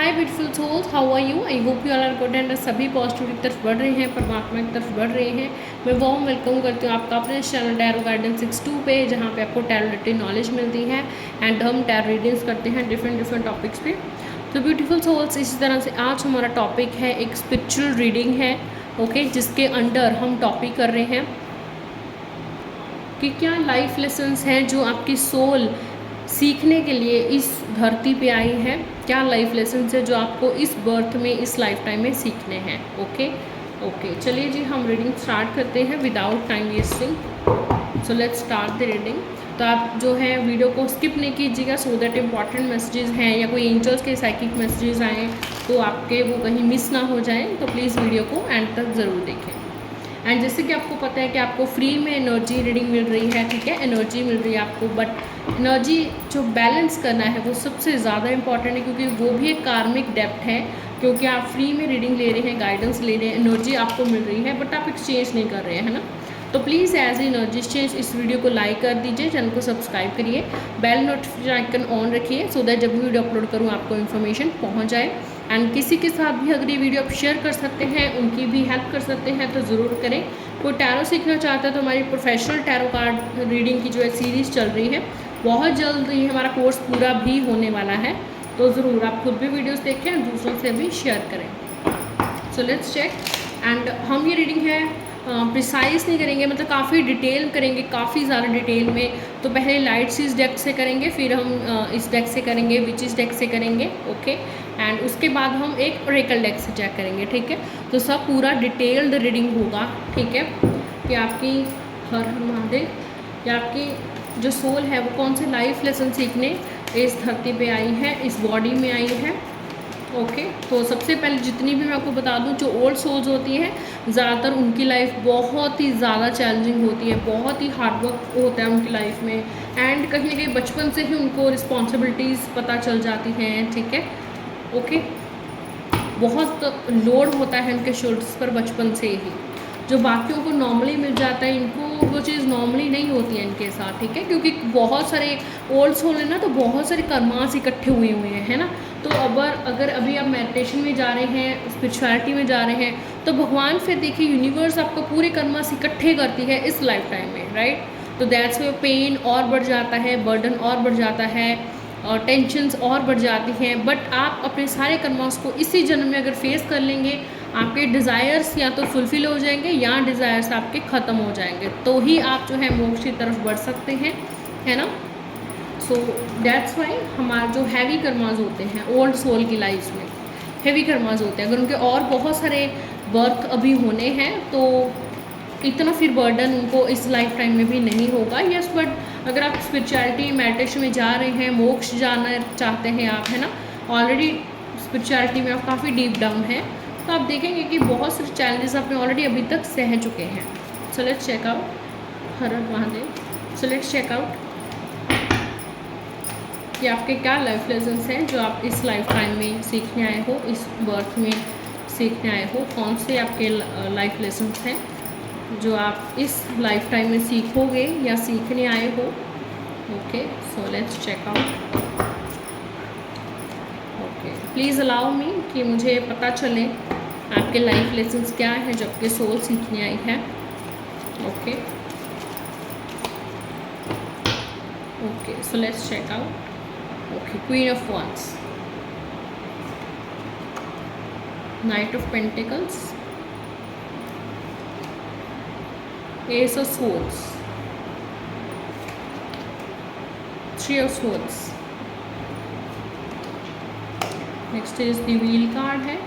Hi beautiful souls, how are you? I hope you all are good and सभी positive की तरफ बढ़ रहे हैं, परमात्मा की तरफ बढ़ रहे हैं। मैं वार्म वेलकम करती हूँ आपका अपने चैनल टैरो गार्डन 62 पे, जहाँ पे आपको टैरो रिलेटेड नॉलेज मिलती है एंड हम टैरो रीडिंग्स करते हैं डिफरेंट टॉपिक्स पे। तो ब्यूटीफुल सोल्स, इसी तरह से आज हमारा टॉपिक है एक स्पिरिचुअल रीडिंग है, ओके, जिसके अंडर हम टॉपिक कर रहे हैं कि क्या लाइफ लेसन्स हैं जो आपकी सोल सीखने के लिए इस धरती पे आई है। क्या लाइफ लेसन्स है जो आपको इस बर्थ में, इस लाइफ टाइम में सीखने हैं। ओके, चलिए जी, हम रीडिंग स्टार्ट करते हैं without time wasting. So let's start the reading. तो आप जो है वीडियो को स्किप नहीं कीजिएगा, सो दैट इम्पॉर्टेंट मैसेजेस हैं या कोई एंजल्स के साइकिक मैसेजेस आएँ तो आपके वो कहीं मिस ना हो जाएँ। तो प्लीज़ वीडियो को एंड तक ज़रूर देखें। एंड जैसे कि आपको पता है कि आपको फ्री में एनर्जी रीडिंग मिल रही है, ठीक है, एनर्जी मिल रही है आपको, बट एनर्जी जो बैलेंस करना है वो सबसे ज़्यादा इंपॉर्टेंट है, क्योंकि वो भी एक कार्मिक डेप्थ है। क्योंकि आप फ्री में रीडिंग ले रहे हैं, गाइडेंस ले रहे हैं, एनर्जी आपको मिल रही है, बट आप एक्सचेंज नहीं कर रहे हैं, है ना। तो प्लीज़ एज एनर्जी एक्सचेंज इस वीडियो को लाइक कर दीजिए, चैनल को सब्सक्राइब करिए, बेल नोटिफिकेशन आइकन ऑन रखिए, सो दैट जब भी वीडियो अपलोड करूँ आपको इन्फॉर्मेशन पहुँच जाए। एंड किसी के साथ भी अगर ये वीडियो आप शेयर कर सकते हैं, उनकी भी हेल्प कर सकते हैं, तो ज़रूर करें। कोई टैरो सीखना चाहता है तो हमारी प्रोफेशनल टैरो कार्ड रीडिंग की जो है सीरीज़ चल रही है, बहुत जल्द ही हमारा कोर्स पूरा भी होने वाला है। तो ज़रूर आप खुद भी वीडियोस देखें और दूसरों से भी शेयर करें। सो लेट्स चेक। एंड हम ये रीडिंग है प्रिसाइज नहीं करेंगे, मतलब काफ़ी डिटेल करेंगे, काफ़ी ज़्यादा डिटेल में। तो पहले लाइट सीज डेक से करेंगे, फिर हम इस डेक से करेंगे, विचिस डेक से करेंगे, ओके। एंड उसके बाद हम एक ओरेकल डेक से चेक करेंगे, ठीक है। तो सब पूरा डिटेल्ड रीडिंग होगा, ठीक है, कि आपकी हर महादेव या आपकी जो सोल है वो कौन से लाइफ लेसन सीखने इस धरती पे आई है, इस बॉडी में आई है, ओके। तो सबसे पहले जितनी भी मैं आपको बता दूं, जो ओल्ड सोल्स होती हैं ज़्यादातर उनकी लाइफ बहुत ही ज़्यादा चैलेंजिंग होती है, बहुत ही हार्डवर्क होता है उनकी लाइफ में। एंड कहीं ना कहीं बचपन से ही उनको रिस्पॉन्सिबिलिटीज़ पता चल जाती हैं, ठीक है, ओके। बहुत लोड होता है उनके शोल्डर्स पर बचपन से ही, जो बाकियों को नॉर्मली मिल जाता है, इनको वो चीज़ नॉर्मली नहीं होती है इनके साथ, ठीक है। क्योंकि बहुत सारे ओल्ड सोल है ना, तो बहुत सारे कर्मास इकट्ठे हुए हैं, है ना। तो अगर अभी आप मेडिटेशन में जा रहे हैं, स्पिरिचुअलिटी में जा रहे हैं, तो भगवान फिर देखिए यूनिवर्स आपको पूरे कर्मास इकट्ठे करती है इस लाइफ टाइम में, राइट। तो दैट्स वे पेन और बढ़ जाता है, बर्डन और बढ़ जाता है, और टेंशन्स और बढ़ जाती हैं। बट आप अपने सारे कर्मास को इसी जन्म में अगर फेस कर लेंगे, आपके डिज़ायर्स या तो फुलफ़िल हो जाएंगे या डिज़ायर्स आपके ख़त्म हो जाएंगे, तो ही आप जो है मोक्ष की तरफ बढ़ सकते हैं, है ना। सो दैट्स वाई हमारे जो हैवी कर्मास होते हैं ओल्ड सोल की लाइफ में, हैवी कर्मास होते हैं, अगर उनके और बहुत सारे बर्थ अभी होने हैं तो इतना फिर बर्डन उनको इस लाइफ टाइम में भी नहीं होगा। यस, बट अगर आप स्पिरिचुअलिटी मेडिटेशन में जा रहे हैं, मोक्ष जाना चाहते हैं आप, है ना, ऑलरेडी स्पिरिचुअलिटी में आप काफ़ी डीप डाउन है, तो आप देखेंगे कि बहुत सारे चैलेंजेस आपने ऑलरेडी अभी तक सह चुके हैं। सो लेट्स चेक आउट, हर हर Mahadev. So let's check out कि आपके क्या लाइफ लेसन्स हैं जो आप इस लाइफ टाइम में सीखने आए हो, इस बर्थ में सीखने आए हो। कौन से आपके लाइफ लेसन्स हैं जो आप इस लाइफ टाइम में सीखोगे या सीखने आए हो, okay. So let's check out, okay. Please allow me कि मुझे पता चले आपके लाइफ लेसन्स क्या है जो आपके सोल सीखने आई है, okay. Okay, so let's check out, okay. Queen of wands, knight of pentacles, ace of swords, three of swords, next is the wheel card है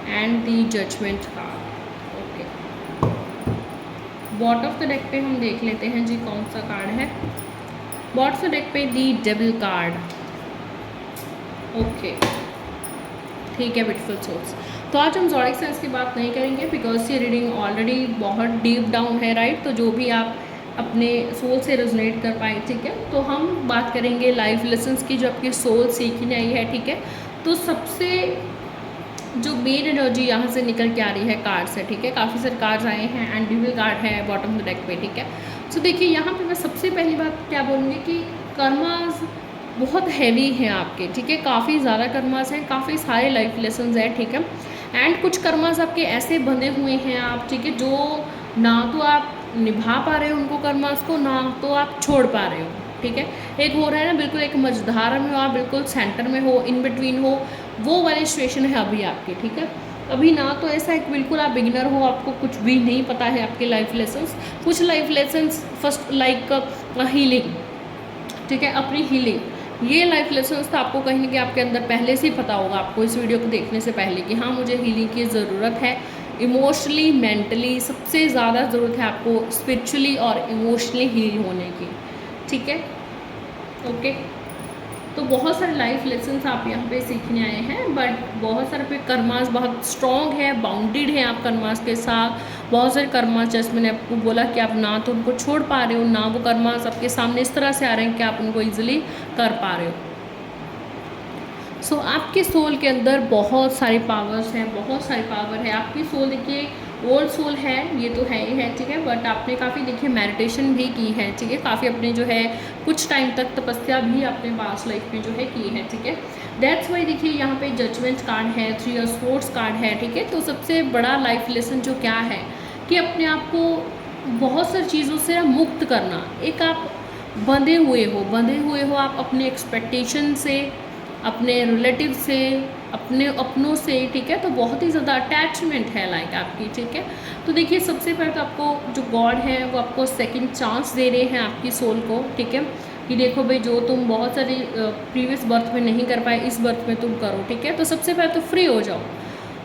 and the judgement card, okay. Bottom of the deck पे हम देख लेते हैं जी कौन सा card है। Bottom of the deck पे द डबल कार्ड, ओके, ठीक है ब्यूटीफुल सोल्स। तो आज हम ज़ोडिएक साइंस की बात नहीं करेंगे, बिकॉज ये रीडिंग ऑलरेडी बहुत डीप डाउन है, राइट। तो जो भी आप अपने सोल से रेजोनेट कर पाए, ठीक है। तो हम बात करेंगे लाइफ लेसन्स की जो आपकी सोल सीखने आई है, ठीक है। तो सबसे जो मेन एनर्जी यहाँ से निकल के आ रही है कार्ड से, ठीक है, काफ़ी सारे कार्ड्स आए हैं एंड ड्यूअल कार्ड है बॉटम ऑफ द डेक पे, ठीक है। सो देखिए यहाँ पे मैं सबसे पहली बात क्या बोलूँगी कि कर्मास बहुत हैवी हैं आपके, ठीक है, काफ़ी ज़्यादा कर्मास हैं, काफ़ी सारे लाइफ लेसन्स हैं, ठीक है। एंड कुछ कर्मास आपके ऐसे बंधे हुए हैं आप, ठीक है, जो ना तो आप निभा पा रहे हो उनको कर्मास को, ना तो आप छोड़ पा रहे हो, ठीक है। एक हो रहा है ना बिल्कुल एक मझधार में हो आप, बिल्कुल सेंटर में हो, इन बिटवीन हो, वो वाली सिचुएशन है अभी आपकी, ठीक है। अभी ना तो ऐसा है बिल्कुल आप बिगिनर हो, आपको कुछ भी नहीं पता है आपके लाइफ लेसन्स। कुछ life lessons first like healing, ठीक है, अपनी हीलिंग, ये लाइफ लेसन्स तो आपको कहीं ना कहीं आपके अंदर पहले से ही पता होगा, आपको इस वीडियो को देखने से पहले, कि हाँ मुझे हीलिंग की ज़रूरत है। इमोशनली, मेंटली सबसे ज़्यादा ज़रूरत है आपको स्पिरिचुअली और इमोशनली हील होने की, ठीक है। ओके, तो बहुत सारे लाइफ लेसन्स आप यहाँ पे सीखने आए हैं, बट बहुत सारे पे कर्मास बहुत स्ट्रॉन्ग है, बाउंडेड है आप कर्मास के साथ। बहुत सारे कर्मास जैसे मैंने आपको बोला कि आप ना तो उनको छोड़ पा रहे हो, ना वो कर्मास आपके सामने इस तरह से आ रहे हैं कि आप उनको ईजिली कर पा रहे हो। सो आपके सोल के अंदर बहुत सारी पावर्स हैं, बहुत सारी पावर है आपकी सोल। देखिए ओल्ड सोल है, ये तो है ही है, ठीक है, बट आपने काफ़ी देखिए मेडिटेशन भी की है, ठीक है, काफ़ी अपने जो है कुछ टाइम तक तपस्या भी अपने पास्ट लाइफ में जो है की है, ठीक है। दैट्स वाई देखिए यहाँ पे जजमेंट कार्ड है, 3 ऑफ स्पोर्ट्स कार्ड है, ठीक है। तो सबसे बड़ा लाइफ लेसन जो क्या है कि अपने आप को बहुत सारी चीज़ों से मुक्त करना। एक आप बंधे हुए हो आप अपने एक्सपेक्टेशन से, अपने रिलेटिव से, अपने अपनों से, ठीक है। तो बहुत ही ज़्यादा अटैचमेंट है लाइक आपकी, ठीक है। तो देखिए सबसे पहले तो आपको जो गॉड है वो आपको सेकंड चांस दे रहे हैं आपकी सोल को, ठीक है, कि देखो भाई जो तुम बहुत सारी प्रीवियस बर्थ में नहीं कर पाए, इस बर्थ में तुम करो, ठीक है। तो सबसे पहले तो फ्री हो जाओ,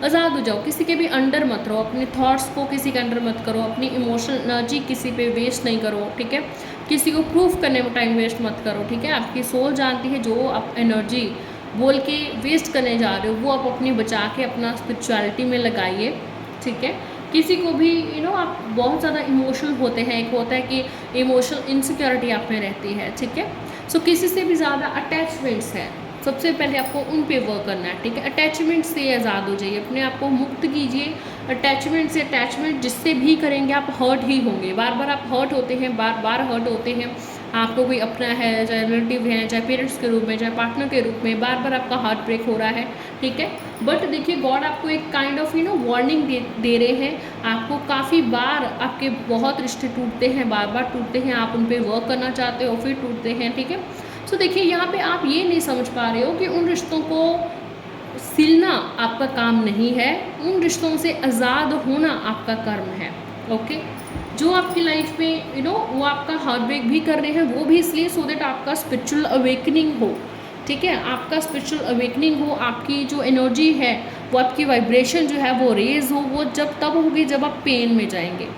आज़ाद हो जाओ, किसी के भी अंडर मत रहो, अपने थॉट्स को किसी के अंडर मत करो, अपनी इमोशनल एनर्जी किसी पे वेस्ट नहीं करो, ठीक है। किसी को प्रूफ करने में टाइम वेस्ट मत करो, ठीक है। आपकी सोल जानती है जो आप एनर्जी बोल के वेस्ट करने जा रहे हो वो आप अपनी बचा के अपना स्पिरिचुअलिटी में लगाइए, ठीक है। किसी को भी आप बहुत ज़्यादा इमोशनल होते हैं, एक होता है कि इमोशनल इनसिक्योरिटी आप में रहती है, ठीक है। सो किसी से भी ज़्यादा अटैचमेंट्स है, सबसे पहले आपको उन पे वर्क करना है, ठीक है। अटैचमेंट से आज़ाद हो जाइए, अपने आप को मुक्त कीजिए अटैचमेंट से। अटैचमेंट जिससे भी करेंगे आप हर्ट ही होंगे, बार बार आप हर्ट होते हैं, बार बार हर्ट होते हैं। आपको कोई अपना है, चाहे रिलेटिव है, चाहे पेरेंट्स के रूप में, चाहे पार्टनर के रूप में, बार बार आपका हार्ट ब्रेक हो रहा है, ठीक है। बट देखिए गॉड आपको एक काइंड ऑफ वार्निंग दे रहे हैं। आपको काफ़ी बार आपके बहुत रिश्ते टूटते हैं, बार बार टूटते हैं, आप उन पर वर्क करना चाहते हो फिर टूटते हैं, ठीक है। सो देखिए यहाँ पे आप ये नहीं समझ पा रहे हो कि उन रिश्तों को सिलना आपका काम नहीं है, उन रिश्तों से आज़ाद होना आपका कर्म है, ओके। जो आपकी लाइफ में वो आपका हार्ट ब्रेक भी कर रहे हैं, वो भी इसलिए सो दैट आपका स्पिरिचुअल अवेकनिंग हो, ठीक है। आपका स्पिरिचुअल अवेकनिंग हो, आपकी जो एनर्जी है वो आपकी वाइब्रेशन जो है वो रेज हो। वो जब तब होगी जब आप पेन में जाएंगे,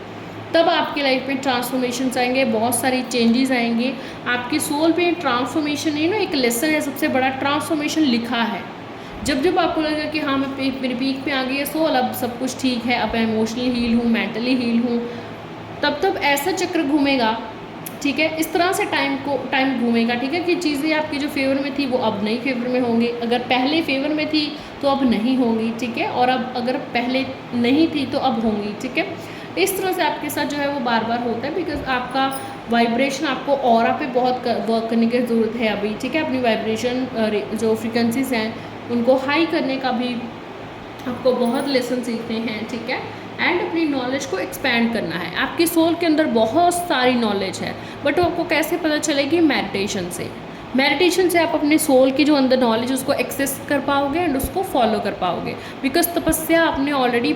तब आपकी लाइफ में ट्रांसफॉर्मेशन आएंगे, बहुत सारी चेंजेस आएंगे आपकी सोल पे। ट्रांसफॉर्मेशन एक लेसन है, सबसे बड़ा ट्रांसफॉर्मेशन लिखा है। जब जब आपको लगेगा कि हाँ मैं मेरी पीक पे आ गई है सोल, अब सब कुछ ठीक है, अब मैं इमोशनली हील हूँ, मेंटली हील हूँ, तब ऐसा चक्र घूमेगा, ठीक है। इस तरह से टाइम घूमेगा, ठीक है, कि चीज़ें आपकी जो फेवर में थी वो अब नहीं फेवर में होंगी, अगर पहले फेवर में थी तो अब नहीं होंगी, ठीक है, और अब अगर पहले नहीं थी तो अब होंगी, ठीक है। इस तरह से आपके साथ जो है वो बार बार होता है, बिकॉज आपका वाइब्रेशन, आपको ऑरा पे बहुत वर्क करने की ज़रूरत है अभी, ठीक है। अपनी वाइब्रेशन जो फ्रिक्वेंसीज हैं उनको हाई करने का भी आपको बहुत लेसन सीखने हैं, ठीक है। एंड अपनी नॉलेज को एक्सपैंड करना है। आपकी सोल के अंदर बहुत सारी नॉलेज है, बट वो आपको कैसे पता चलेगी? मेडिटेशन से। मेडिटेशन से आप अपने सोल की जो अंदर नॉलेज उसको एक्सेस कर पाओगे एंड उसको फॉलो कर पाओगे, बिकॉज तपस्या आपने ऑलरेडी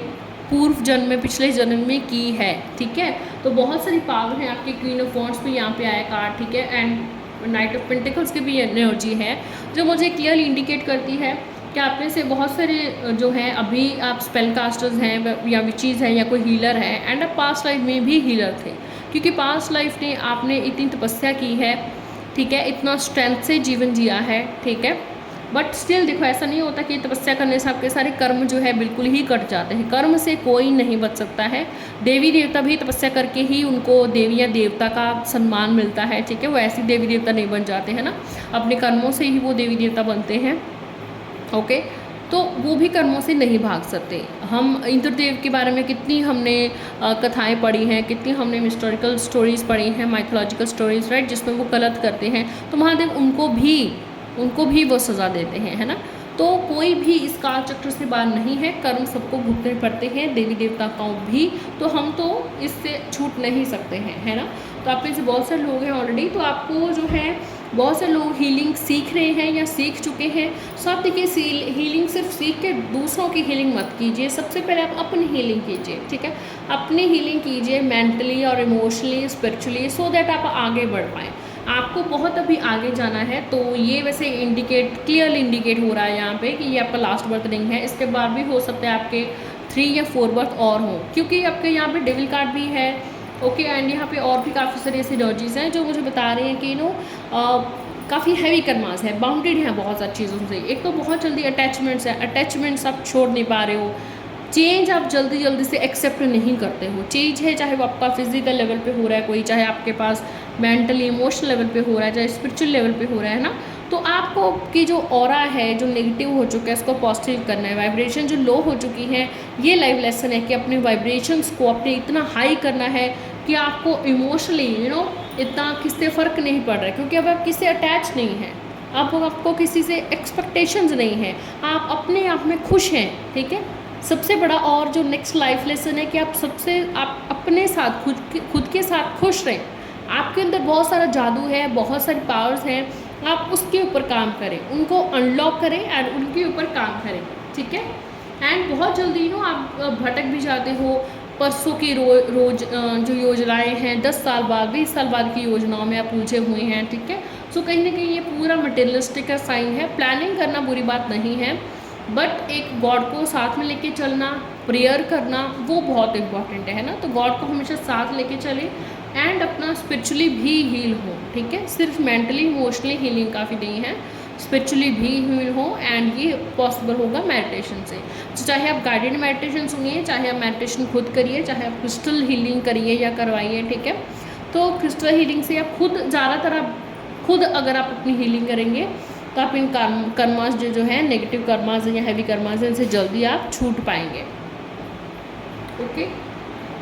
पूर्व जन्म में, पिछले जन्म में की है, ठीक है। तो बहुत सारी पावर है आपकी। क्वीन ऑफ वॉन्ड्स भी यहाँ पे आया कार्ड, ठीक है, एंड नाइट ऑफ पेंटिकल्स की भी एनर्जी है जो मुझे क्लियरली इंडिकेट करती है कि आप में से बहुत सारे जो हैं अभी आप स्पेल कास्टर्स हैं या विचीज़ हैं या कोई हीलर है, एंड आप पास्ट लाइफ में भी हीलर थे, क्योंकि पास्ट लाइफ ने आपने इतनी तपस्या की है, ठीक है, इतना स्ट्रेंथ से जीवन जिया है, ठीक है। बट स्टिल देखो ऐसा नहीं होता कि तपस्या करने से आपके सारे कर्म जो है बिल्कुल ही कट जाते हैं। कर्म से कोई नहीं बच सकता है। देवी देवता भी तपस्या करके ही उनको देवी या देवता का सम्मान मिलता है, ठीक है। वो ऐसी देवी देवता नहीं बन जाते हैं ना, अपने कर्मों से ही वो देवी देवता बनते हैं, ओके। तो वो भी कर्मों से नहीं भाग सकते। हम इंद्रदेव के बारे में कितनी हमने कथाएं पढ़ी हैं, कितनी हमने हिस्टोरिकल स्टोरीज़ पढ़ी हैं, माइथोलॉजिकल स्टोरीज़, राइट, जिसमें वो गलत करते हैं, तो महादेव उनको भी उनको भी वो सज़ा देते हैं, है ना। तो कोई भी इस काल चक्र से बाहर नहीं है, कर्म सबको भुगतने पड़ते हैं, देवी देवता का भी, तो हम तो इससे छूट नहीं सकते हैं, है ना। तो आप में से बहुत सारे लोग हैं ऑलरेडी, तो आपको जो है बहुत से लोग हीलिंग सीख रहे हैं या सीख चुके हैं। सो आप देखिए, हीलिंग सिर्फ सीख के दूसरों की हीलिंग मत कीजिए, सबसे पहले आप अपनी हीलिंग कीजिए, ठीक है। अपनी हीलिंग कीजिए मेंटली और इमोशनली, स्पिरिचुअली, सो दैट आप आगे बढ़ पाएँ। आपको बहुत अभी आगे जाना है, तो ये वैसे क्लियरली इंडिकेट हो रहा है यहाँ पे कि ये आपका लास्ट बर्थ नहीं है। इसके बाद भी हो सकता है आपके 3 या 4 बर्थ और हों, क्योंकि आपके यहाँ पे डेविल कार्ड भी है, ओके। एंड यहाँ पे और भी काफ़ी सारी ऐसी एनर्जीज हैं जो मुझे बता रही हैं कि काफ़ी हैवी कर्मास है, बाउंडेड हैं बहुत सारी चीज़ों से। एक तो बहुत जल्दी अटैचमेंट्स है, अटैचमेंट्स आप छोड़ नहीं पा रहे हो, चेंज आप जल्दी जल्दी से एक्सेप्ट नहीं करते हो। चेंज है चाहे वो आपका फिजिकल लेवल पे हो रहा है कोई, चाहे आपके पास मेंटली इमोशनल लेवल पे हो रहा है, चाहे स्पिरिचुअल लेवल पे हो रहा है ना। तो आपको की जो ऑरा है, जो नेगेटिव हो चुका है, इसको पॉजिटिव करना है। वाइब्रेशन जो लो हो चुकी है, ये लाइव लेसन है कि अपने वाइब्रेशंस को अपने इतना हाई करना है कि आपको इमोशनली इतना किससे फ़र्क नहीं पड़ रहा है, क्योंकि अब आप किससे अटैच नहीं हैं, आपको किसी से एक्सपेक्टेशंस नहीं है, आप अपने आप में खुश हैं, ठीक है। सबसे बड़ा और जो नेक्स्ट लाइफ लेसन है कि आप अपने साथ खुद के साथ खुश रहें। आपके अंदर बहुत सारा जादू है, बहुत सारी पावर्स हैं, आप उसके ऊपर काम करें, उनको अनलॉक करें एंड उनके ऊपर काम करें, ठीक है। एंड बहुत जल्दी आप भटक भी जाते हो, परसों की रोज जो योजनाएं हैं 10 साल बाद 20 साल बाद की योजनाओं में आप उलझे हुए हैं, ठीक है। सो कहीं ना कहीं ये पूरा मटेरियलिस्टिक का साइन है। प्लानिंग करना बुरी बात नहीं है, बट एक गॉड को साथ में लेके चलना, प्रेयर करना, वो बहुत इंपॉर्टेंट है ना। तो गॉड को हमेशा साथ लेके चलें एंड अपना स्पिरिचुअली भी हील हो, ठीक है। सिर्फ मेंटली इमोशनली हीलिंग काफ़ी नहीं है, स्पिरिचुअली भी हील हो, एंड ये पॉसिबल होगा मेडिटेशन से। तो चाहे आप गाइडेड मेडिटेशन सुनिए, चाहे आप मेडिटेशन खुद करिए, चाहे आप क्रिस्टल हीलिंग करिए या करवाइए, ठीक है। तो क्रिस्टल हीलिंग से आप खुद अगर आप अपनी हीलिंग करेंगे तो आप इन कर्मास जो है नेगेटिव कर्मास या हैवी कर्मास हैं, इनसे जल्दी आप छूट पाएंगे, ओके।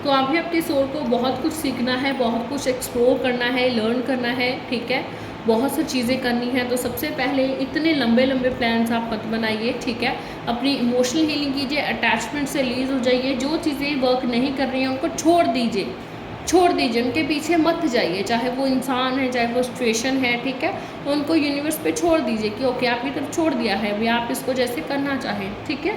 तो अभी आपके सोल को बहुत कुछ सीखना है, बहुत कुछ एक्सप्लोर करना है, लर्न करना है, ठीक है। बहुत सी चीज़ें करनी है। तो सबसे पहले इतने लंबे लंबे प्लान्स आप मत बनाइए, ठीक है। अपनी इमोशनल हीलिंग कीजिए, अटैचमेंट से रिलीज हो जाइए, जो चीज़ें वर्क नहीं कर रही हैं उनको छोड़ दीजिए, उनके पीछे मत जाइए, चाहे वो इंसान है चाहे वो सिचुएशन है, ठीक है। तो उनको यूनिवर्स पे छोड़ दीजिए कि ओके आपकी तरफ छोड़ दिया है, अभी आप इसको जैसे करना चाहें, ठीक है।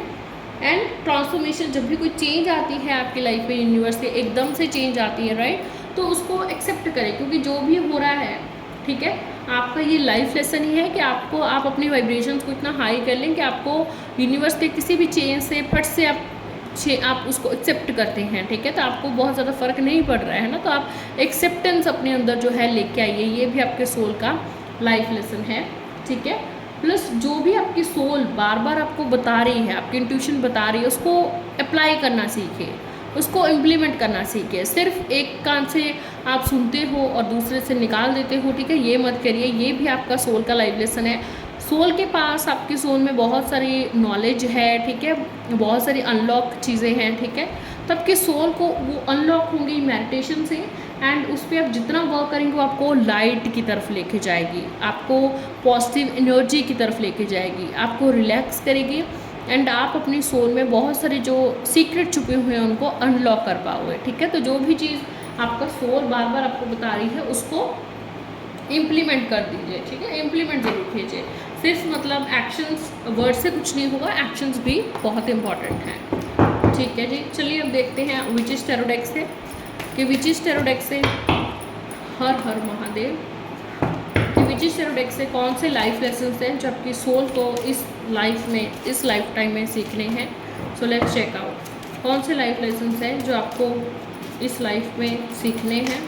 एंड ट्रांसफॉर्मेशन, जब भी कोई चेंज आती है आपकी लाइफ में, यूनिवर्स से एकदम से चेंज आती है, राइट, तो उसको एक्सेप्ट करें, क्योंकि जो भी हो रहा है, ठीक है, आपका ये लाइफ लेसन ही है कि आप अपनी वाइब्रेशंस को इतना हाई कर लें कि आपको यूनिवर्स के किसी भी चेंज से फट से आप उसको एक्सेप्ट करते हैं, ठीक है। तो आपको बहुत ज़्यादा फ़र्क नहीं पड़ रहा है ना, तो आप एक्सेप्टेंस अपने अंदर जो है लेके आइए, ये भी आपके सोल का लाइफ लेसन है, ठीक है। प्लस जो भी आपकी सोल बार बार आपको बता रही है, आपकी इंट्यूशन बता रही है, उसको अप्लाई करना सीखिए, उसको इम्प्लीमेंट करना सीखिए। सिर्फ एक कान से आप सुनते हो और दूसरे से निकाल देते हो, ठीक है, ये मत करिए, ये भी आपका सोल का लाइफ लेसन है। सोल के पास, आपके सोल में बहुत सारी नॉलेज है, ठीक है, बहुत सारी अनलॉक चीज़ें हैं, ठीक है। तो आपके सोल को वो अनलॉक होंगी मेडिटेशन से, एंड उस पर आप जितना वर्क करेंगे वो आपको लाइट की तरफ लेके जाएगी, आपको पॉजिटिव एनर्जी की तरफ लेके जाएगी, आपको रिलैक्स करेगी, एंड आप अपनी सोल में बहुत सारे जो सीक्रेट छुपे हुए हैं उनको अनलॉक कर पाओगे, ठीक है। तो जो भी चीज़ आपका सोल बार बार आपको बता रही है उसको इम्प्लीमेंट कर दीजिए, ठीक है, इम्प्लीमेंट जरूर कीजिए। सिर्फ मतलब एक्शंस, वर्ड से कुछ नहीं होगा, एक्शंस भी बहुत इंपॉर्टेंट हैं, ठीक है जी। चलिए अब देखते हैं विचिस टैरो डेक से कि विचिस टैरो डेक से हर हर महादेव कि विचिस टैरो डेक से कौन से लाइफ लेसन्स हैं जो आपकी सोल को इस लाइफ में, इस लाइफ टाइम में सीखने हैं। सो लेट्स चेक आउट कौन से लाइफ लेसन्स हैं जो आपको इस लाइफ में सीखने हैं।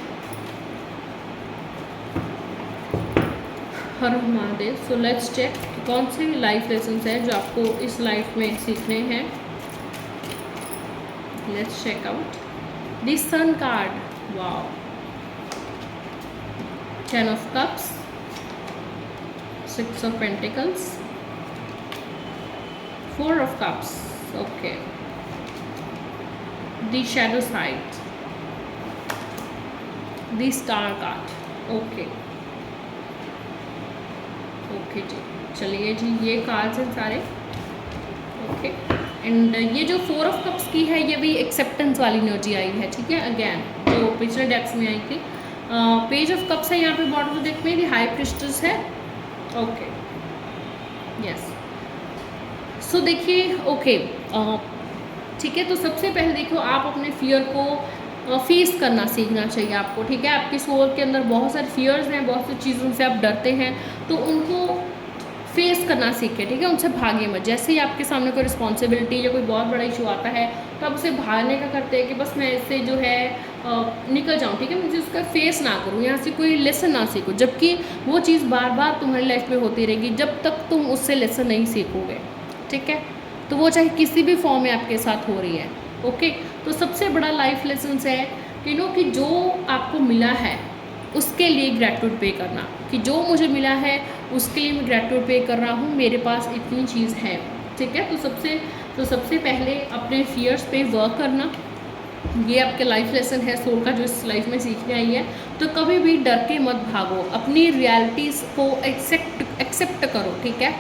हर महादेव। सो लेट्स चेक कौन से लाइफ लेसन्स हैं जो आपको इस लाइफ में सीखने हैं। Let's check out the sun card, wow, 10 of cups, 6 of pentacles, 4 of cups, okay, the shadow side, the star card, okay, okay ji, चलिए जी, ये कार्ड्स हैं सारे। ओके, एंड ये जो 4 ऑफ कप्स की है, ये भी एक्सेप्टेंस वाली एनर्जी आई है, ठीक है। अगेन जो पिछले डेक्स में आई थी, पेज ऑफ कप्स है यहाँ पे बॉटम डेक में, हाई प्रिस्टेस है। ओके, यस, सो देखिए, ओके, ठीक है। तो सबसे पहले देखो, आप अपने फियर को फेस करना सीखना चाहिए आपको, ठीक है। आपकी सोल के अंदर बहुत सारे फियर्स हैं, बहुत सी चीज़ों से आप डरते हैं, तो उनको फेस करना सीखें, ठीक है। उनसे भागे मत। जैसे ही आपके सामने कोई रिस्पॉन्सिबिलिटी या कोई बहुत बड़ा इशू आता है, तो आप उसे भागने का करते हैं कि बस मैं इससे जो है निकल जाऊँ, ठीक है, मुझे उसका फेस ना करूँ, यहाँ से कोई लेसन ना सीखो, जबकि वो चीज़ बार बार तुम्हारी लाइफ में होती रहेगी जब तक तुम उससे लेसन नहीं सीखोगे, ठीक है। तो वो चाहे किसी भी फॉर्म में आपके साथ हो रही है। ओके, तो सबसे बड़ा लाइफ लेसन है कि जो आपको मिला है उसके लिए ग्रैटिट्यूड पे करना, कि जो मुझे मिला है उसके लिए मैं ग्रैटिट्यूड पे कर रहा हूँ, मेरे पास इतनी चीज़ है, ठीक है। तो सबसे पहले अपने फियर्स पे वर्क करना, ये आपके लाइफ लेसन है सोल का, जो इस लाइफ में सीखने आई है। तो कभी भी डर के मत भागो, अपनी रियलिटीज़ को एक्सेप्ट करो, ठीक है।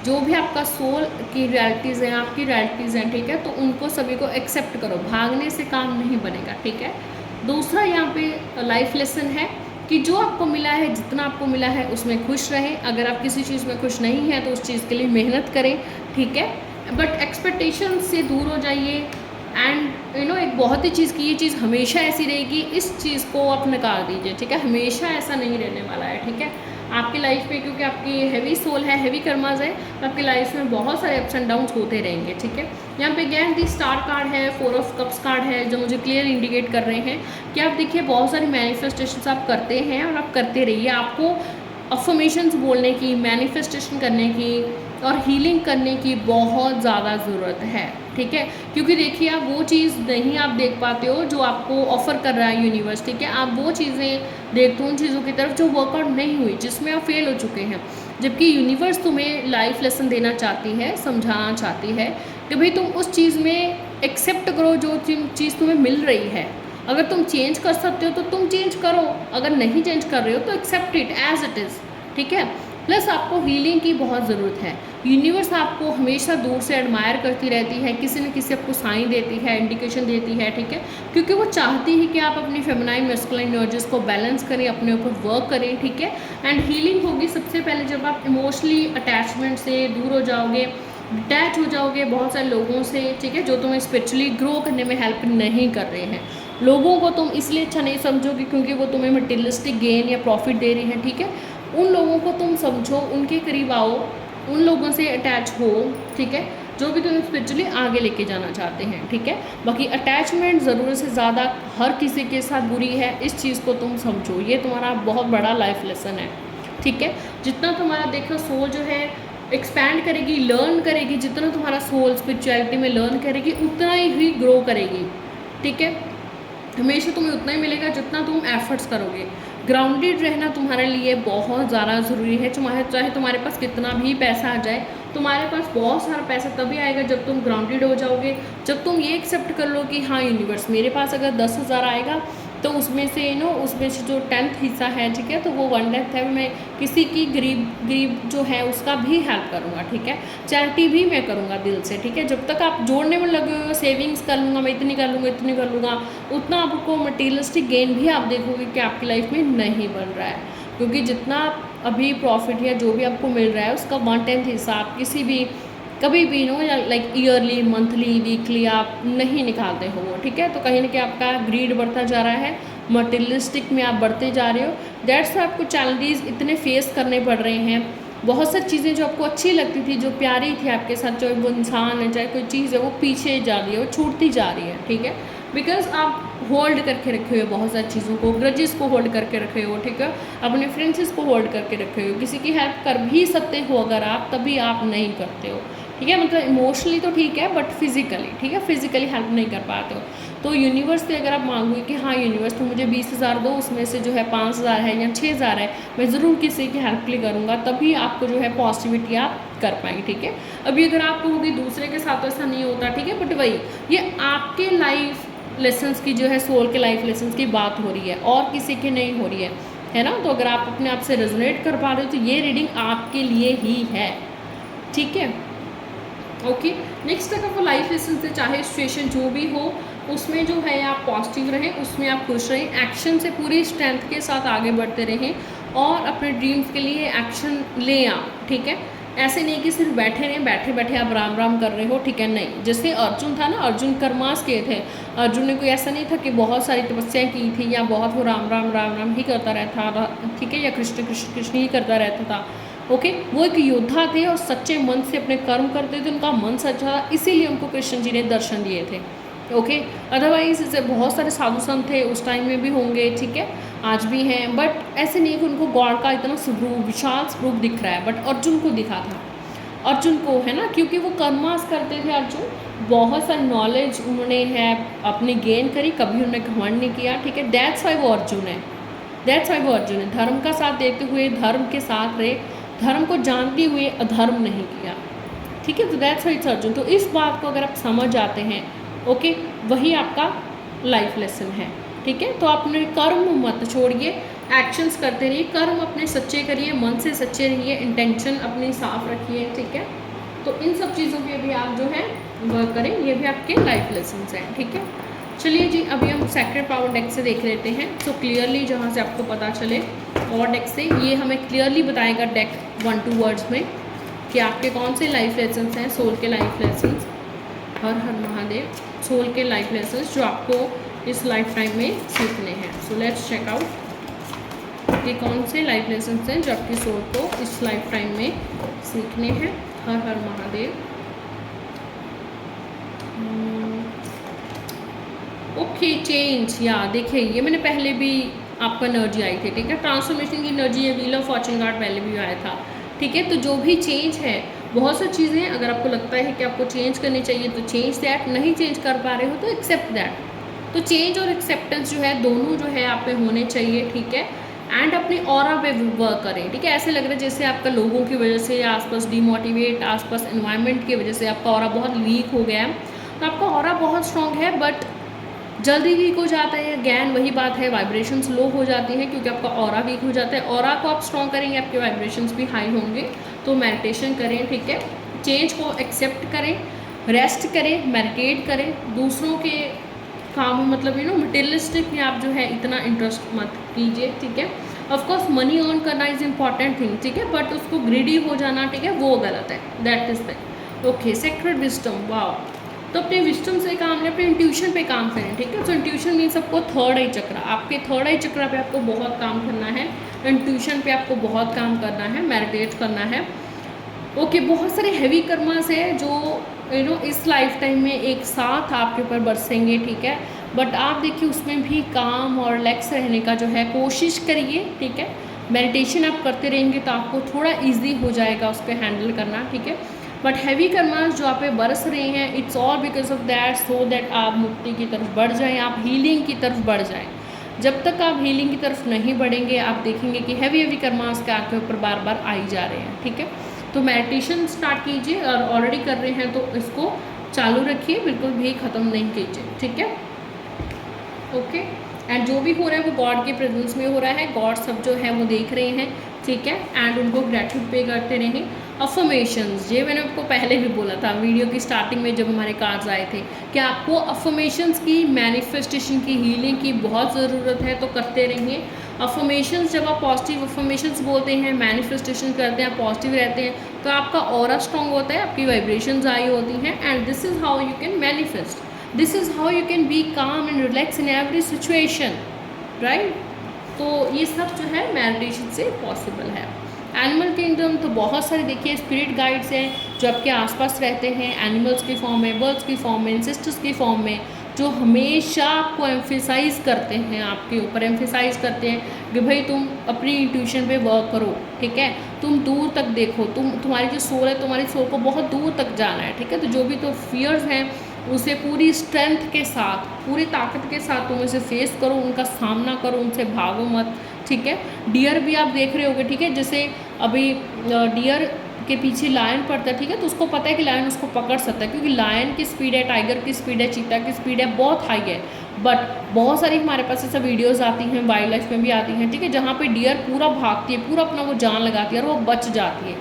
जो भी आपका सोल की रियलिटीज़ हैं, आपकी रियलिटीज़ हैं, ठीक है, तो उनको सभी को एक्सेप्ट करो, भागने से काम नहीं बनेगा, ठीक है। दूसरा यहाँ पे लाइफ लेसन है कि जो आपको मिला है, जितना आपको मिला है उसमें खुश रहें। अगर आप किसी चीज़ में खुश नहीं हैं तो उस चीज़ के लिए मेहनत करें, ठीक है, बट एक्सपेक्टेशन से दूर हो जाइए। एंड एक बहुत ही चीज़ की ये चीज़ हमेशा ऐसी रहेगी, इस चीज़ को आप नकार दीजिए, ठीक है। हमेशा ऐसा नहीं रहने वाला है, ठीक है। आपकी लाइफ में, क्योंकि आपकी हैवी सोल है, हैवी कर्माज है, तो आपकी लाइफ में बहुत सारे अप्स एंड डाउन्स होते रहेंगे, ठीक है। यहाँ पे अगेन दी स्टार कार्ड है, 4 ऑफ कप्स कार्ड है, जो मुझे क्लियर इंडिकेट कर रहे हैं कि आप देखिए बहुत सारी मैनिफेस्टेशंस आप करते हैं और आप करते रहिए। आपको अफर्मेशंस बोलने की, मैनिफेस्टेशन करने की और हीलिंग करने की बहुत ज़्यादा ज़रूरत है, ठीक है। क्योंकि देखिए, आप वो चीज़ नहीं आप देख पाते हो जो आपको ऑफ़र कर रहा है यूनिवर्स, ठीक है। आप वो चीज़ें देखते हो उन चीज़ों की तरफ जो वर्कआउट नहीं हुई, जिसमें आप फेल हो चुके हैं, जबकि यूनिवर्स तुम्हें लाइफ लेसन देना चाहती है, समझाना चाहती है कि भाई तुम उस चीज़ में एक्सेप्ट करो जो चीज़ तुम्हें मिल रही है। अगर तुम चेंज कर सकते हो तो तुम चेंज करो, अगर नहीं चेंज कर रहे हो तो accept it as it is, ठीक है। प्लस आपको हीलिंग की बहुत ज़रूरत है। यूनिवर्स आपको हमेशा दूर से एडमायर करती रहती है, किसी न किसी आपको साइन देती है, इंडिकेशन देती है, ठीक है, क्योंकि वो चाहती है कि आप अपनी फेमिनाइन मैस्कुलाइन एनर्जीज़ को बैलेंस करें, अपने ऊपर वर्क करें, ठीक है। एंड हीलिंग होगी सबसे पहले जब आप इमोशनली अटैचमेंट से दूर हो जाओगे, डिटैच हो जाओगे बहुत सारे लोगों से, ठीक है, जो तुम्हें स्पिरिचुअली ग्रो करने में हेल्प नहीं कर रहे हैं। लोगों को तुम इसलिए अच्छा नहीं समझोगे क्योंकि वो तुम्हें मटेरियलिस्टिक गेन या प्रॉफिट दे रहे हैं, ठीक है। उन लोगों को तुम समझो, उनके करीब आओ, उन लोगों से अटैच हो, ठीक है, जो भी तुम्हें स्पिरिचुअली आगे लेके जाना चाहते हैं, ठीक है। बाकी अटैचमेंट ज़रूरत से ज़्यादा हर किसी के साथ बुरी है, इस चीज़ को तुम समझो, ये तुम्हारा बहुत बड़ा लाइफ लेसन है, ठीक है। जितना तुम्हारा देखो सोल जो है एक्सपैंड करेगी, लर्न करेगी, जितना तुम्हारा सोल स्पिरिचुअलिटी में लर्न करेगी उतना ही ग्रो करेगी, ठीक है। हमेशा तुम्हें उतना ही मिलेगा जितना तुम एफर्ट्स करोगे। ग्राउंडेड रहना तुम्हारे लिए बहुत ज़्यादा ज़रूरी है। चाहे तुम्हारे पास कितना भी पैसा आ जाए, तुम्हारे पास बहुत सारा पैसा तभी आएगा जब तुम ग्राउंडेड हो जाओगे, जब तुम ये एक्सेप्ट कर लो कि हाँ यूनिवर्स, मेरे पास अगर 10,000 आएगा तो उसमें से उसमें से जो 10th हिस्सा है, ठीक है, तो वो 1/10 है, मैं किसी की गरीब जो है उसका भी हेल्प करूँगा, ठीक है। चैरिटी भी मैं करूँगा दिल से, ठीक है। जब तक आप जोड़ने में लगे हो, सेविंग्स कर लूँगा मैं, इतनी कर लूँगा, इतनी कर लूँगा, उतना आपको मटेरियलिस्टिक गेन भी आप देखोगे कि आपकी लाइफ में नहीं बन रहा है, क्योंकि जितना अभी प्रॉफिट या जो भी आपको मिल रहा है उसका 1/10 हिस्सा आप किसी भी कभी भी लाइक ईयरली, मंथली, वीकली आप नहीं निकालते हो, ठीक है। तो कहीं ना कहीं आपका ग्रीड बढ़ता जा रहा है, मटेरियलिस्टिक में आप बढ़ते जा रहे हो। दैट्स आपको चैलेंजेस इतने फेस करने पड़ रहे हैं। बहुत सारी चीज़ें जो आपको अच्छी लगती थी, जो प्यारी थी आपके साथ, चाहे वो इंसान है, चाहे कोई चीज़ है, वो पीछे जा रही है, वो छूटती जा रही है, ठीक है। बिकॉज आप होल्ड करके रखे हो बहुत सारी चीज़ों को, ग्रजेस को होल्ड करके रखे हो, ठीक है, अपने फ्रेंड्स को होल्ड करके रखे हो। किसी की हेल्प कर भी सकते हो अगर आप, तभी आप नहीं करते हो, ठीक है। मतलब इमोशनली तो ठीक है बट फिजिकली, ठीक है, फिजिकली हेल्प नहीं कर पाते हो। तो यूनिवर्स से अगर आप मांगोगे कि हाँ यूनिवर्स तुम मुझे 20,000 दो, उसमें से जो है 5,000 है या 6,000 है, मैं ज़रूर किसी की हेल्प के लिए करूँगा, तभी आपको जो है पॉजिटिविटी आप कर पाएंगे, ठीक है। अभी अगर आप कहोगे दूसरे के साथ तो ऐसा नहीं होता, ठीक है, बट वही ये आपके लाइफ लेसन्स की जो है, सोल के लाइफ लेसन्स की बात हो रही है और किसी की नहीं हो रही है। है ना। तो अगर आप अपने आप से रेजोनेट कर पा रहे हो तो ये रीडिंग आपके लिए ही है, ठीक है। ओके, नेक्स्ट तक आपको लाइफ लेसन से चाहे सिचुएशन जो भी हो उसमें जो है आप पॉजिटिव रहें, उसमें आप खुश रहें, एक्शन से पूरी स्ट्रेंथ के साथ आगे बढ़ते रहें और अपने ड्रीम्स के लिए एक्शन लें आप, ठीक है। ऐसे नहीं कि सिर्फ बैठे रहें, बैठे बैठे आप राम राम कर रहे हो, ठीक है, नहीं। जैसे अर्जुन था ना, अर्जुन कर्मास किए थे, अर्जुन ने कोई ऐसा नहीं था कि बहुत सारी तपस्याएं की थी या बहुत वो राम राम राम राम ही करता रहता, ठीक है, या कृष्ण कृष्ण कृष्ण ही करता रहता था। ओके, वो एक योद्धा थे और सच्चे मन से अपने कर्म करते थे, उनका मन सच्चा था, इसीलिए उनको कृष्ण जी ने दर्शन दिए थे। ओके, अदरवाइज ऐसे बहुत सारे साधु संत थे उस टाइम में भी होंगे, ठीक है, आज भी हैं, बट ऐसे नहीं कि उनको गॉड का इतना स्वरूप, विशाल स्वरूप दिख रहा है, बट अर्जुन को दिखा था, अर्जुन को, है ना, क्योंकि वो कर्मास करते थे अर्जुन, बहुत सारी नॉलेज उन्होंने है अपनी गेन करी, कभी उन्होंने घमंड नहीं किया, ठीक है, दैट्स वाई वो अर्जुन है, दैट्स वाई वो अर्जुन है। धर्म का साथ देते हुए धर्म के साथ रहे, धर्म को जानते हुए अधर्म नहीं किया, ठीक है, तो दैट्स वाई इट्स अर्जुन। तो इस बात को अगर आप समझ जाते हैं, ओके, वही आपका लाइफ लेसन है, ठीक है। तो अपने कर्म मत छोड़िए, एक्शंस करते रहिए, कर्म अपने सच्चे करिए, मन से सच्चे रहिए, इंटेंशन अपनी साफ रखिए, ठीक है। तो इन सब चीज़ों पे भी आप जो है वर्क करें, ये भी आपके लाइफ लेसन्स हैं, ठीक है। चलिए जी, अभी हम सेक्रेड पावर डेक से देख लेते हैं। सो क्लियरली जहाँ से आपको पता चले, और डेक से ये हमें क्लियरली बताएगा डेक 1-2 वर्ड्स में कि आपके कौन से लाइफ लेसन्स हैं, सोल के लाइफ लेसन्स, हर हर महादेव, सोल के लाइफ लेसन्स जो आपको इस लाइफ टाइम में सीखने हैं। सो लेट्स चेक आउट कि कौन से लाइफ लेसन्स हैं जो आपकी सोल को इस लाइफ टाइम में सीखने हैं। हर हर महादेव। ओके, चेंज, या देखिए ये मैंने पहले भी आपका एनर्जी आई थी, ठीक है, ट्रांसफॉर्मेशन की एनर्जी है, व्हील ऑफ फॉर्चून कार्ड पहले भी आया था, ठीक है। तो जो भी चेंज है, बहुत सारी चीज़ें हैं, अगर आपको लगता है कि आपको चेंज करनी चाहिए तो चेंज दैट, नहीं चेंज कर पा रहे हो तो एक्सेप्ट दैट। तो चेंज और एक्सेप्टेंस जो है दोनों जो है आप में होने चाहिए, ठीक है। एंड अपनी ऑरा पे वर्क करें, ठीक है। ऐसे लग रहा है जैसे आपका लोगों की वजह से या आसपास डिमोटिवेट, आसपास एनवायरनमेंट की वजह से आपका ऑरा बहुत वीक हो गया है। तो आपका ऑरा बहुत स्ट्रॉन्ग है बट जल्दी वीक हो जाता है, अगैन वही बात है, वाइब्रेशंस लो हो जाती हैं क्योंकि आपका ऑरा वीक हो जाता है। ऑरा को आप स्ट्रॉन्ग करेंगे, आपके वाइब्रेशंस भी हाई होंगे। तो मेडिटेशन करें, ठीक है, चेंज को एक्सेप्ट करें, रेस्ट करें, मेडिटेट करें, दूसरों के काम में मतलब मटेरियलिस्टिक में आप जो है इतना इंटरेस्ट मत कीजिए, ठीक है। ऑफकोर्स मनी अर्न करना इज़ इम्पॉर्टेंट थिंग, ठीक है, बट उसको ग्रीडी हो जाना, ठीक है, वो गलत है, that is that. Okay, sacred wisdom, wow. तो अपने विजडम से काम लें, अपने इंट्यूशन पे काम करें, ठीक है। तो इंट्यूशन मीन्स आपको थर्ड आई चक्र, आपके थर्ड आई चक्र पे आपको बहुत काम करना है, इंट्यूशन पे आपको बहुत काम करना है, मेडिटेट करना है। ओके, बहुत सारे हैवी कर्मास है जो इस लाइफ टाइम में एक साथ आपके ऊपर बरसेंगे, ठीक है, बट आप देखिए उसमें भी काम और रिलैक्स रहने का जो है कोशिश करिए, ठीक है। मेडिटेशन आप करते रहेंगे तो आपको थोड़ा ईजी हो जाएगा उस पर हैंडल करना, ठीक है। बट हैवी कर्मास जो आप पे बरस रहे हैं, it's all because of that, so that आप मुक्ति की तरफ बढ़ जाएं, आप हीलिंग की तरफ बढ़ जाएं। जब तक आप हीलिंग की तरफ नहीं बढ़ेंगे, आप देखेंगे कि हैवी कर्मास के आपके ऊपर बार बार आई जा रहे हैं, ठीक है। तो मेडिटेशन स्टार्ट कीजिए, और ऑलरेडी कर रहे हैं तो इसको चालू रखिए, बिल्कुल भी ख़त्म नहीं कीजिए, ठीक है। ओके, एंड जो भी हो रहा है वो गॉड के प्रेजेंस में हो रहा है, गॉड सब जो है वो देख रहे हैं, ठीक है, एंड उनको ग्रेटिट्यूड पे करते रहें। अफर्मेशंस, ये मैंने आपको पहले भी बोला था वीडियो की स्टार्टिंग में जब हमारे कार्ड्स आए थे कि आपको अफर्मेशंस की, मैनिफेस्टेशन की, हीलिंग की बहुत ज़रूरत है, तो करते रहिए। अफर्मेशंस, जब आप पॉजिटिव अफर्मेशंस बोलते हैं, मैनिफेस्टेशन करते हैं, आप पॉजिटिव रहते हैं, तो आपका ऑरा स्ट्रॉन्ग होता है, आपकी वाइब्रेशंस हाई होती हैं, and this is how you can manifest, this is how you can be calm and relax in every situation, right. तो ये सब जो है मेडिटेशन से पॉसिबल है। एनिमल किंगडम, तो बहुत सारे देखिए स्पिरिट गाइड्स हैं जो आपके आसपास रहते हैं, एनिमल्स की फॉर्म में, बर्ड्स की फॉर्म में, इंसेस्टर्स की फॉर्म में, जो हमेशा आपको एम्फेसाइज करते हैं, आपके ऊपर एम्फेसाइज करते हैं कि भाई तुम अपनी इंट्यूशन पे वर्क करो, ठीक है, तुम दूर तक देखो, तुम्हारी जो सोल है, तुम्हारी सोल को बहुत दूर तक जाना है, ठीक है। तो जो भी तो फियर्स हैं उसे पूरी स्ट्रेंथ के साथ, पूरी ताकत के साथ तुम उसे फेस करो, उनका सामना करो, उनसे भागो मत, ठीक है। डियर भी आप देख रहे होगे, ठीक है, जैसे अभी डियर के पीछे लायन पड़ता है, ठीक है, तो उसको पता है कि लायन उसको पकड़ सकता है, क्योंकि लायन की स्पीड है, टाइगर की स्पीड है, चीता की स्पीड है, बहुत हाई है, बट बहुत सारी हमारे पास ऐसा वीडियोस आती हैं, वाइल्ड लाइफ में भी आती हैं, ठीक है, जहाँ पे डियर पूरा भागती है, पूरा अपना वो जान लगाती है और वो बच जाती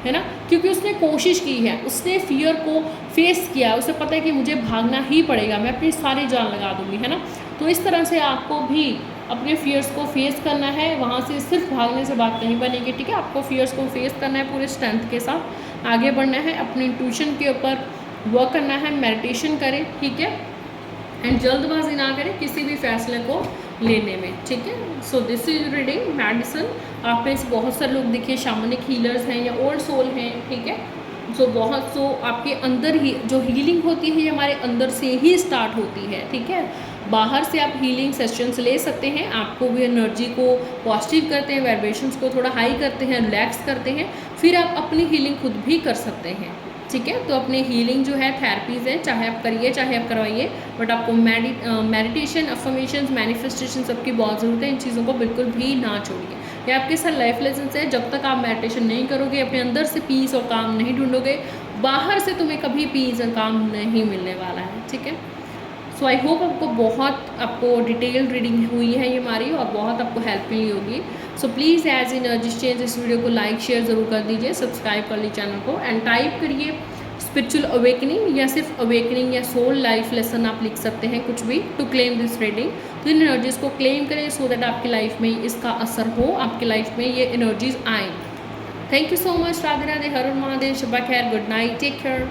है ना, क्योंकि उसने कोशिश की है, उसने फियर को फेस किया, उसे पता है कि मुझे भागना ही पड़ेगा, मैं अपनी सारी जान लगा दूँगी, है ना। तो इस तरह से आपको भी अपने फियर्स को फेस करना है, वहाँ से सिर्फ भागने से बात नहीं बनेगी, ठीक है, आपको फियर्स को फेस करना है, पूरे स्ट्रेंथ के साथ आगे बढ़ना है, अपनी इंट्यूशन के ऊपर वर्क करना है, मेडिटेशन करें, ठीक है, एंड जल्दबाजी ना करें किसी भी फैसले को लेने में, ठीक है। So this is reading medicine. आप में से बहुत सारे लोग देखिए शामनिक हीलर्स हैं या ओल्ड सोल हैं, ठीक है। सो आपके अंदर ही जो हीलिंग होती है ये हमारे अंदर से ही स्टार्ट होती है, ठीक है। बाहर से आप हीलिंग सेशंस ले सकते हैं, आपको भी एनर्जी को पॉजिटिव करते हैं, वाइब्रेशंस को थोड़ा हाई करते हैं, रिलैक्स करते हैं, फिर आप अपनी हीलिंग खुद भी कर सकते हैं, ठीक है। तो अपनी हीलिंग जो है थेरेपीज़ है, चाहे आप करिए चाहे आप करवाइए, बट आपको मेडिटेशन, अफर्मेशंस, मैनिफेस्टेशन सबकी बहुत ज़रूरत है, इन चीज़ों को बिल्कुल भी ना छोड़िए। ये आपके साथ लाइफ लेसन है, जब तक आप मेडिटेशन नहीं करोगे, अपने अंदर से पीस और काम नहीं ढूंढोगे, बाहर से तुम्हें कभी पीस और काम नहीं मिलने वाला है, ठीक है। सो आई होप आपको डिटेल रीडिंग हुई है ये हमारी और बहुत आपको हेल्प मिली होगी। So please as energy change इस वीडियो को लाइक शेयर ज़रूर कर दीजिए, सब्सक्राइब कर लीजिए चैनल को, एंड टाइप करिए स्पिरिचुअल अवेकनिंग या सिर्फ अवेकनिंग या सोल लाइफ लेसन आप लिख सकते हैं, कुछ भी, टू क्लेम दिस रीडिंग। तो इन एनर्जीज़ को क्लेम करें सो दैट आपकी लाइफ में इसका असर हो, आपकी लाइफ में ये एनर्जीज आए। Thank you so much. Radhe Radhe, Har हर महादेव, शब्बा खैर, गुड नाइट, टेक केयर।